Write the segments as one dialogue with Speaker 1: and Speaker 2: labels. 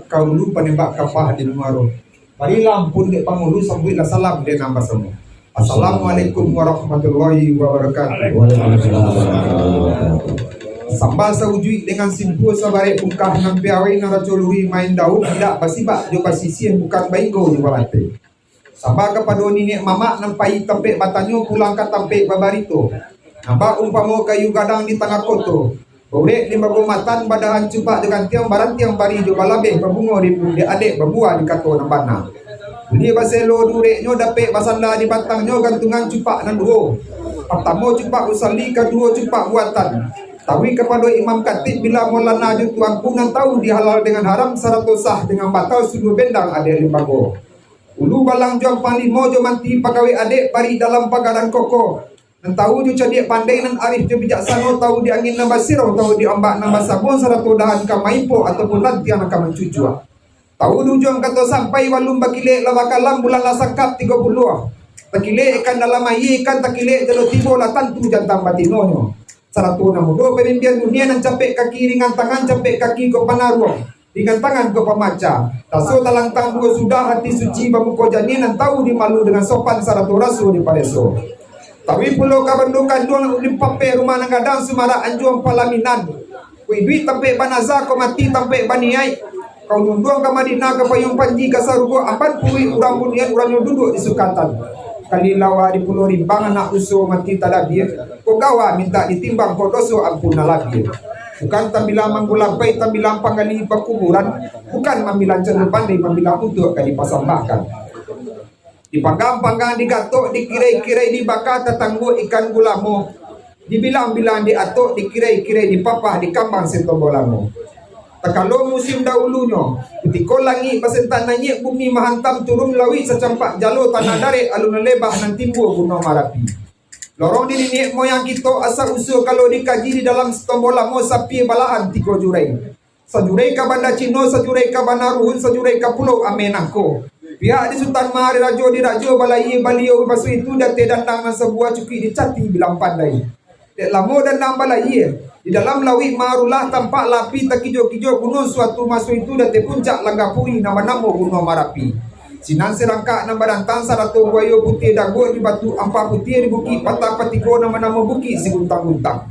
Speaker 1: kaulu panembak kapah di Muaro. Marilah pun di pangulu sambuitlah salam di nama semua. Assalamualaikum warahmatullahi wabarakatuh. Sambal saujui dengan simpul sabare bungkah nan piawai na racolui main daun tidak basibak jo pasisien bukan baingo di balate. Sambal kepada nenek mama nampai tempe batanyo pulang ke tempe babarito. Nampak umpamo kayu gadang di tengah koto. Borek di bagomatan badahan cupak dengan tiang barang tiang bari jo balabe babungo di budi adik babua di kato nambana. Budi baselo dureknyo dapet basanda di batangnya gantungan cupak nan duo. Pertama cupak usali, kedua cupak buatan. Tawi kepada imam katib bila Maulana Tuan Kunan tahu dihalal dengan haram syarat sah dengan batal sudu bendang adik limbago. Ulu balang jom panglimo jo manti pegawai adik pari dalam pagaran koko. Dan tahu jo cadik pandai nan arif jo bijaksana tahu di angin nambah sirau tahu di ombak nambah sabun syarat dahan kamaipo ataupun nanti anak kaman cucua. Tahu dujung kata sampai walum bakile lawakalam bulan lasangkap 30. Takile ikan dalam air ikan takile jalo tibo la tantu jantan batinonyo. Saratu namudo pemimpin dunia nan capek kaki ringan tangan capek kaki ke panaruang ringan tangan ke pemaca taso talang tangguh sudah hati suci bamuko jani nan tahu dimalu dengan sopan saratu rasu di padeso tawi pulau kabandukan duang limpape rumah nangadang sumara anjuang palaminan kui duit tampe banaza ko mati tampe baniai kau nunduang ke Madinah ke payung panji ke sarugo ampan pui urang bunian urang duduk di Sukatan. Kali lawa di Pulau Rimbang anak usul mati tadabir ko gawa minta ditimbang ko doso ampuna labir. Bukan tambilang manggulampai tambilang panggali pakuburan, bukan mambilang cerul pandai mambilang untuk kali pasambahkan. Dipanggang-panggang digatok dikirai-kirai dibakar tetangguh ikan gulamo. Dibilang-bilang diatok dikirai-kirai dipapah di kambang sentombolamo. Kalau musim dahulunya ketika langit pasentan nanyik bumi mahantam turun lawi secampak jalo tanah darik alun lebah nan timbul gunung Marapi. Lorong di nenek moyang kita asal usul kalau dikaji di dalam setombola mo sapi balahan 3 jurai. Sajurai ka Banda Cino, sajurai ka Banda Ruhun, sajurai ka Pulau Amenako. Pihak di Sultan Mahari Rajo di Rajo Balai Baliau pasu itu date dandang nan sebuah cuki dicati bilang pandai. Dek lamo dandang balai. Di dalam lawi marulah tampak lapi takijo-kijo gunung suatu masu itu dati puncak langgapui nama-nama gunung Marapi. Sinan serangka nama dantang saratu wayo putih dago di batu ampa putih di bukit patah patiko nama-nama bukit si guntang-guntang.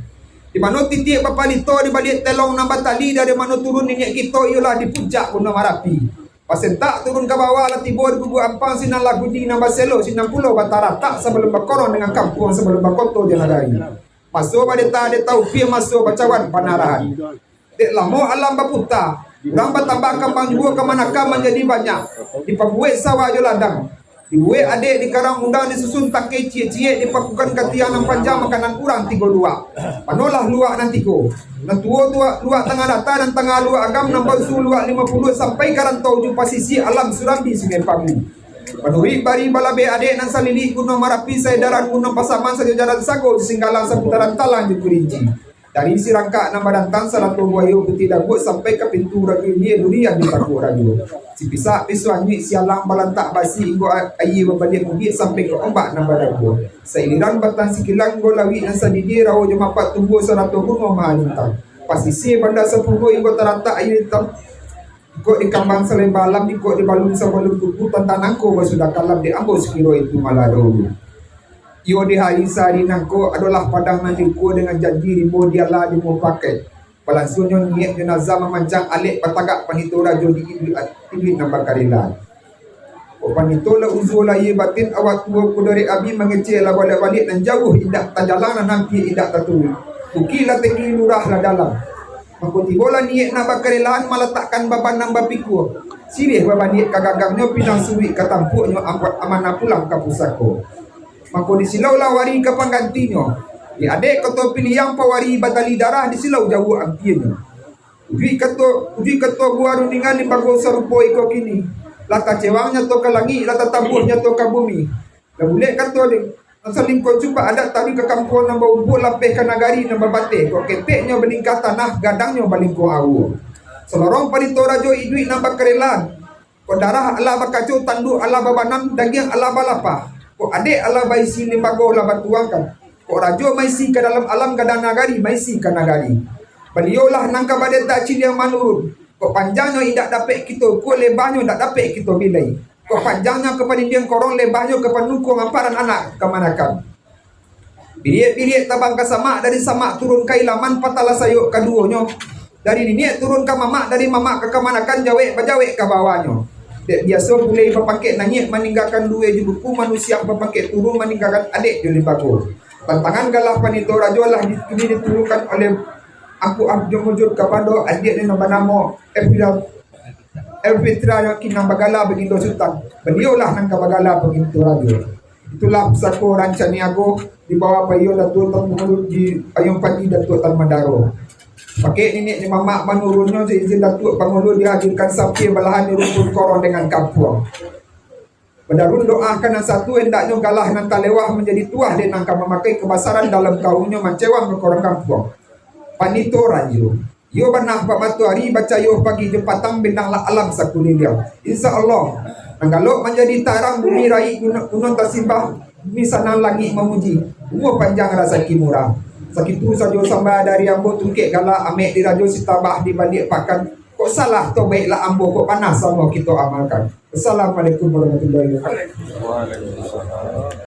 Speaker 1: Di mana titik papalito di balik telong nambah tali dari mana turun minyak kita ialah di puncak gunung Marapi. Pasentak turun ke bawah lah tiba di gugu ampang sinan lagu di nambah selo sinan pulau batara tak sebelum berkorong dengan kampung sebelum berkoto janadari. Masuk pada tak tahu pia masuk bacawan panarahan. Dek lamo alam baputa. Orang bertambah kembang juga ke manakah menjadi banyak. Dipabuat sawah je ladang. Dibuat adik di karang undang disusun tak cie-cie dipakukan katian yang panjang makanan kurang 32. Panolah luak nanti ko. Dan tua luak tengah data dan tengah luak agam nambah su luak 50 sampai karantau jumpa sisi alam Surambi Sungai Pabu. Panuri bari balabe adik nan salili gunung Marapi saya darat gunung Pasaman saja jalan sago singgalan seputaran talang di Kurinci. Dari Sirangka nama dantang saratu buayo putih dagut sampai ke pintu ragu dia durian di Paku Ragu. Si pisak pisuan nyik sialang balantak basi inggo ayi berbalik mungkin sampai ke ombak nama ragu. Sailiran batang sikilang go lawi nan sadidi rawo jemapat tunggu saratu gunung Mahalintang. Pasisi banda sepuluh inggo teratak ayi hitam. Ikut di kambang selembalam, ikut di balung sebelum tubuh tentang nangko sudah kalam di ambos kilo itu malah dahulu. Iyo di hari sehari nangko adalah padang nantiku dengan janji ribu dialah di mau pakai. Palansunya niat jenazah memancang alik patagak panito rajo di iblis nampak karilan. Panito la uzula ye batin awak tua kudari abi mengecil la balik dan jauh indak tajalang dan nampi indak tatui. Bukilah teki lurah la dalam. Makotibola niat nak bakarilan meletakkan baban nambah piku. Sirih baban niat kagagangnya pinang suwi katampuknya amanah pulang ke pusako. Mako disilau lah wari ke penggantinya. Di adek kata pilih yang pawari batali darah disilau jauh ampianya. Uji kata gua rundingan di bago sarupo iko kini. Lata cewangnya to ke langit, lata tabuhnya to ke bumi. Dah boleh kata dia. Saling kau cuba ada tadi ke kampung nambah umpuk lapeh ke nagari nambah batih. Kau keteknya beningkat tanah, gadangnya baling kau awu. Selorong panito rajo idui nambah kerelan. Kau darah ala bakacu tanduk ala babanam daging ala balapah. Kau adik ala baisi limbago ala batuangkan. Kau rajo maisi ke dalam alam gadang nagari, maisi ke nagari. Beliaulah nangka badet tak cili yang manurun. Kok panjangnya tidak dapat kita, kok lebarnya tidak dapat kita bilai. Kok panjangnya kepada dia korong, lebarnya kepada nukung amparan anak kemanakan. Bilik-bilik tabang ke samak, dari samak turun ke ilaman, patalah sayuk keduanya. Dari ini turun ke mamak, dari mamak ke kemanakan, jawek ke bawahnya. Biasa boleh berpakai nangis meninggalkan dua di buku, manusia berpakai turun meninggalkan adik di baku. Tantangan galah panito rajo lah ini diturunkan oleh aku jumujud kepada adik ni nama Elfitra yang kinang bagala begitu sultan. Beliau lah nang kabagala begitu rajo. Itulah sako rancaniago di bawah payo Datuk Tan Mulut di payung padi Datuk Tan Mandaro. Pakai nenek ni mamak menurunnya seizin Datuk Pangulo dihadirkan sapi belahan di rumput korong dengan kampung. Pendarun doakan yang satu hendaknya galah nan talewah menjadi tuah dan angka memakai kebasaran dalam kaumnya mencewang ke korang kampung. Panito ranju. Yo banah pak matuari baca yo pagi jempatang bintang la alam sakulilia. Insya Allah. Nanggalok menjadi tarang bumi rai gunung tersimbah misanan langit memuji. Umur panjang rasa kimurah. Sakitu saja samba dari ambo tungkek gala amek di rajo sitabah di balik pakan. Kok salah to baiklah ambo kok panas sama kita amalkan. Assalamualaikum warahmatullahi wabarakatuh.